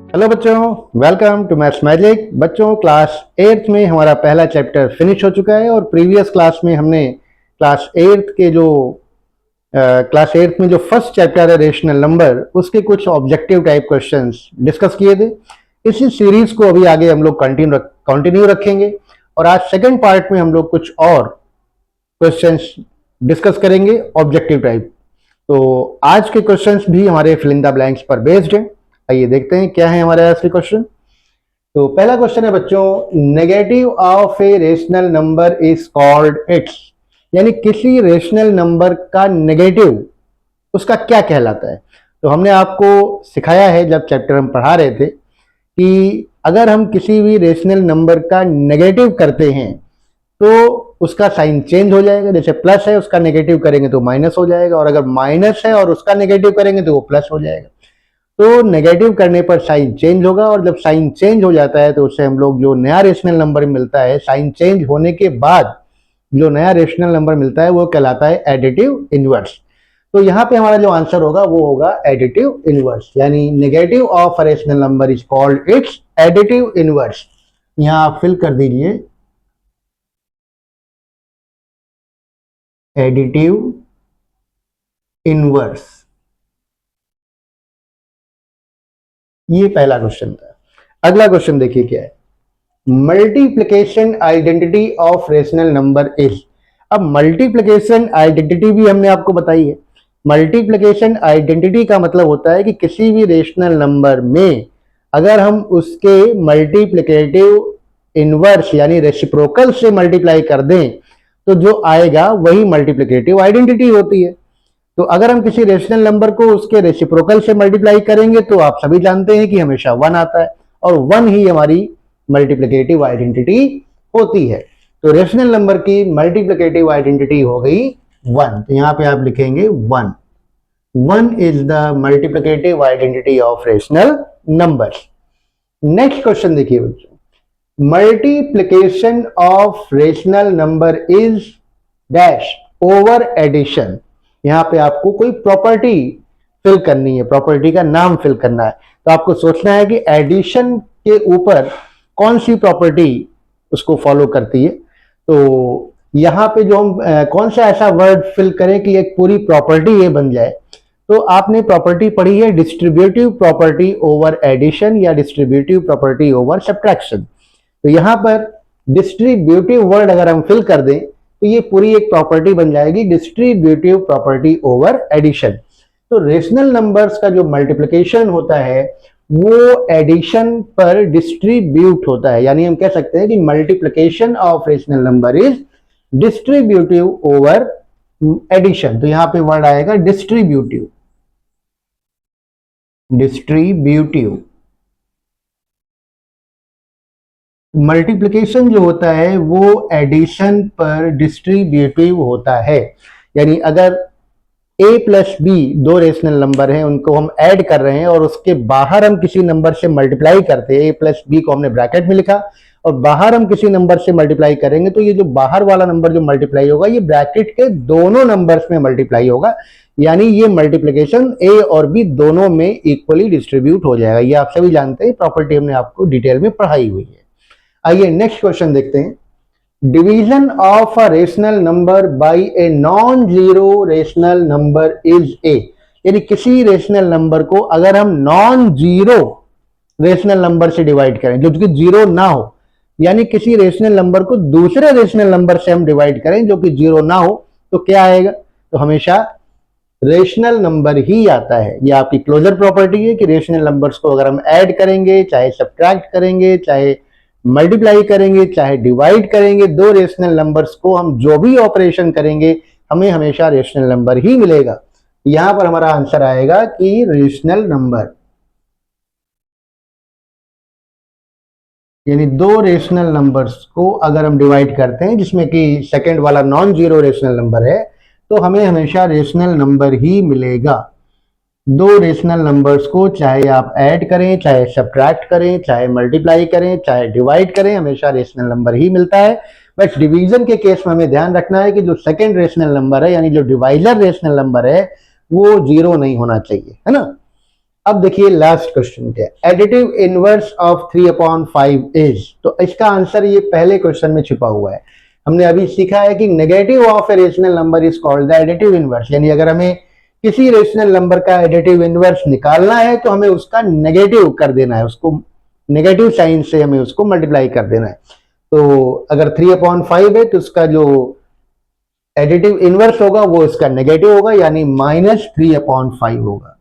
Hello बच्चों, welcome to maths magic. बच्चों, class 8th में हमारा पहला चैप्टर फिनिश हो चुका है और प्रीवियस क्लास में हमने क्लास 8th में जो फर्स्ट चैप्टर है रेशनल नंबर, उसके कुछ ऑब्जेक्टिव टाइप क्वेश्चंस डिस्कस किए थे। इसी सीरीज को अभी आगे हम लोग कंटिन्यू रखेंगे और आज सेकंड पार्ट में हम लोग कुछ और क्वेश्चंस डिस्कस करेंगे ऑब्जेक्टिव टाइप। तो आज के क्वेश्चंस भी हमारे फिल इन द ब्लैंक्स पर बेस्ड हैं। आइए देखते हैं क्या है हमारे आज के क्वेश्चन। तो पहला क्वेश्चन है बच्चों, negative of a rational number is called its, यानी किसी रेशनल नंबर का नेगेटिव उसका क्या कहलाता है। तो हमने आपको सिखाया है जब चैप्टर हम पढ़ा रहे थे कि अगर हम किसी भी रेशनल नंबर का नेगेटिव करते हैं तो उसका साइन चेंज हो जाएगा। जैसे प्लस है उसका नेगेटिव करेंगे तो माइनस हो जाएगा, और अगर माइनस है और उसका नेगेटिव करेंगे तो वो प्लस हो जाएगा। तो नेगेटिव करने पर साइन चेंज होगा, और जब साइन चेंज हो जाता है तो उससे हम लोग जो नया रेशनल नंबर मिलता है, साइन चेंज होने के बाद जो नया रेशनल नंबर मिलता है वो कहलाता है एडिटिव इनवर्स। तो यहाँ पे हमारा जो आंसर होगा वो होगा एडिटिव इनवर्स, यानी negative of a rational number is called its additive inverse. यहाँ आप फिल कर दीजिए एडिटिव इनवर्स। ये पहला क्वेश्चन था। अगला क्वेश्चन देखिए क्या है, multiplication identity of rational number is. अब मल्टीप्लिकेशन आइडेंटिटी भी हमने आपको बताई है। मल्टीप्लिकेशन आइडेंटिटी का मतलब होता है कि किसी भी रेशनल नंबर में अगर हम उसके मल्टीप्लिकेटिव इनवर्स यानी रेसिप्रोकल से मल्टीप्लाई कर दें तो जो आएगा वही मल्टीप्लिकेटिव आइडेंटिटी होती है। तो अगर हम किसी रेशनल नंबर को उसके रेसिप्रोकल से मल्टीप्लाई करेंगे तो आप सभी जानते हैं कि हमेशा 1 आता है, और 1 ही हमारी मल्टीप्लिकेटिव आइडेंटिटी होती है। तो रेशनल नंबर की मल्टीप्लिकेटिव आइडेंटिटी हो गई 1। तो यहां पे आप लिखेंगे 1। 1 is the multiplicative identity of rational number. Next question देखिए बच्चों, multiplication of rational number is dash over addition. यहाँ पे आपको कोई प्रॉपर्टी फिल करनी है, प्रॉपर्टी का नाम फिल करना है। तो आपको सोचना है कि एडिशन के ऊपर कौन सी प्रॉपर्टी उसको फॉलो करती है। तो यहाँ पे जो हम कौन सा ऐसा वर्ड फिल करें कि एक पूरी प्रॉपर्टी ये बन जाए। तो आपने प्रॉपर्टी पढ़ी है डिस्ट्रीब्यूटिव प्रॉपर्टी ओवर एडिशन या डिस्ट्रीब्यूटिव प्रॉपर्टी ओवर सब्ट्रैक्शन। तो यहाँ पर डिस्ट्रीब्यूटिव वर्ड अगर हम फिल कर दें तो ये पूरी एक प्रॉपर्टी बन जाएगी डिस्ट्रीब्यूटिव प्रॉपर्टी ओवर एडिशन। तो रेशनल नंबर्स का जो मल्टीप्लिकेशन होता है वो एडिशन पर डिस्ट्रीब्यूट होता है, यानी हम कह सकते हैं कि multiplication of rational number is distributive over addition. तो यहां पे वर्ड आएगा डिस्ट्रीब्यूटिव। डिस्ट्रीब्यूटिव मल्टीप्लिकेशन जो होता है वो एडिशन पर डिस्ट्रीब्यूटिव होता है, यानी अगर a प्लस बी दो रेशनल नंबर हैं, उनको हम ऐड कर रहे हैं और उसके बाहर हम किसी नंबर से मल्टीप्लाई करते हैं, a प्लस बी को हमने ब्रैकेट में लिखा और बाहर हम किसी नंबर से मल्टीप्लाई करेंगे, तो ये जो बाहर वाला नंबर जो मल्टीप्लाई होगा ये ब्रैकेट के दोनों नंबर्स में मल्टीप्लाई होगा, यानी ये मल्टीप्लिकेशन a और b दोनों में इक्वली डिस्ट्रीब्यूट हो जाएगा। ये आप सभी जानते हैं, प्रॉपर्टी हमने आपको डिटेल में पढ़ाई हुई है। आइए नेक्स्ट क्वेश्चन देखते हैं, division of a rational number by a non zero rational number is a. यानी किसी रेशनल नंबर को अगर हम नॉन जीरो रेशनल नंबर से डिवाइड करें जो कि जीरो ना हो, यानी किसी रेशनल नंबर को दूसरे रेशनल नंबर से हम डिवाइड करें जो कि जीरो ना हो, तो क्या आएगा? तो हमेशा रेशनल नंबर ही आता है। ये आपकी क्लोजर प्रॉपर्टी है कि रेशनल नंबर्स को अगर हम ऐड करेंगे, चाहे सब्ट्रैक्ट करेंगे, चाहे मल्टीप्लाई करेंगे, चाहे डिवाइड करेंगे, दो रेशनल नंबर्स को हम जो भी ऑपरेशन करेंगे हमें हमेशा रेशनल नंबर ही मिलेगा। यहां पर हमारा आंसर आएगा कि रेशनल नंबर, यानी दो रेशनल नंबर्स को अगर हम डिवाइड करते हैं जिसमें कि सेकंड वाला नॉन जीरो रेशनल नंबर है, तो हमें हमेशा रेशनल नंबर ही मिलेगा। दो रेशनल नंबर्स को चाहे आप ऐड करें, चाहे सब्ट्रैक्ट करें, चाहे मल्टीप्लाई करें, चाहे डिवाइड करें, हमेशा रेशनल नंबर ही मिलता है। बस डिवीजन के केस में हमें ध्यान रखना है कि जो सेकंड रेशनल नंबर है यानी जो डिवाइजर रेशनल नंबर है वो जीरो नहीं होना चाहिए, है ना। अब देखिए लास्ट क्वेश्चन क्या है, एडिटिव इनवर्स ऑफ 3/5 इज। तो इसका आंसर ये पहले क्वेश्चन में छिपा हुआ है। हमने अभी सीखा है कि negative of a rational number is called the additive inverse, यानी अगर हमें किसी रेशनल नंबर का एडिटिव इनवर्स निकालना है तो हमें उसका नेगेटिव कर देना है, उसको नेगेटिव साइन से हमें उसको मल्टीप्लाई कर देना है। तो अगर 3/5 है तो उसका जो एडिटिव इनवर्स होगा वो इसका नेगेटिव होगा, यानी -3/5 होगा।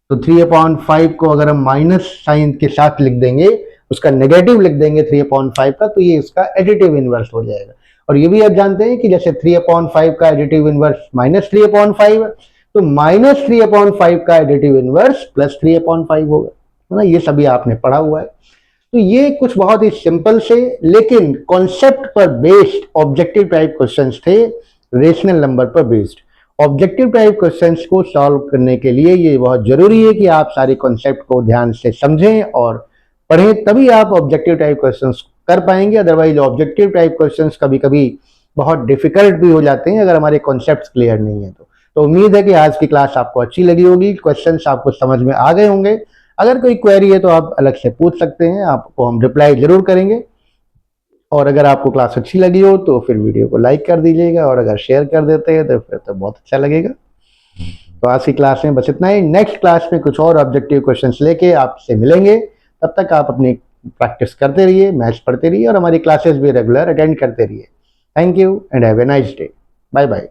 तो 3/5 को अगर हम माइनस साइन के साथ लिख देंगे, उसका नेगेटिव लिख देंगे 3/5 का, तो ये इसका एडिटिव इनवर्स हो जाएगा। और ये भी आप जानते हैं कि जैसे 3/5 का एडिटिव इनवर्स -3/5 है, तो -3/5 का एडिटिव इनवर्स +3/5 होगा, है ना। ये सभी आपने पढ़ा हुआ है। तो ये कुछ बहुत ही सिंपल से लेकिन कॉन्सेप्ट पर बेस्ड ऑब्जेक्टिव टाइप क्वेश्चंस थे, रेशनल नंबर पर बेस्ड। ऑब्जेक्टिव टाइप क्वेश्चंस को सॉल्व करने के लिए ये बहुत जरूरी है कि आप सारे कॉन्सेप्ट को ध्यान से समझें और पढ़ें, तभी आप ऑब्जेक्टिव टाइप क्वेश्चंस कर पाएंगे। अदरवाइज ऑब्जेक्टिव टाइप क्वेश्चंस कभी कभी बहुत डिफिकल्ट भी हो जाते हैं अगर हमारे कॉन्सेप्ट क्लियर नहीं है तो उम्मीद है कि आज की क्लास आपको अच्छी लगी होगी, क्वेश्चंस आपको समझ में आ गए होंगे। अगर कोई क्वेरी है तो आप अलग से पूछ सकते हैं, आपको हम रिप्लाई जरूर करेंगे। और अगर आपको क्लास अच्छी लगी हो तो फिर वीडियो को लाइक कर दीजिएगा, और अगर शेयर कर देते हैं तो फिर तो बहुत अच्छा लगेगा। तो आज की क्लास में बस इतना ही। नेक्स्ट क्लास में कुछ और ऑब्जेक्टिव क्वेश्चंस लेके आपसे मिलेंगे। तब तक आप अपनी प्रैक्टिस करते रहिए, मैथ्स पढ़ते रहिए और हमारी क्लासेस भी रेगुलर अटेंड करते रहिए। Thank you and have a nice day. Bye bye.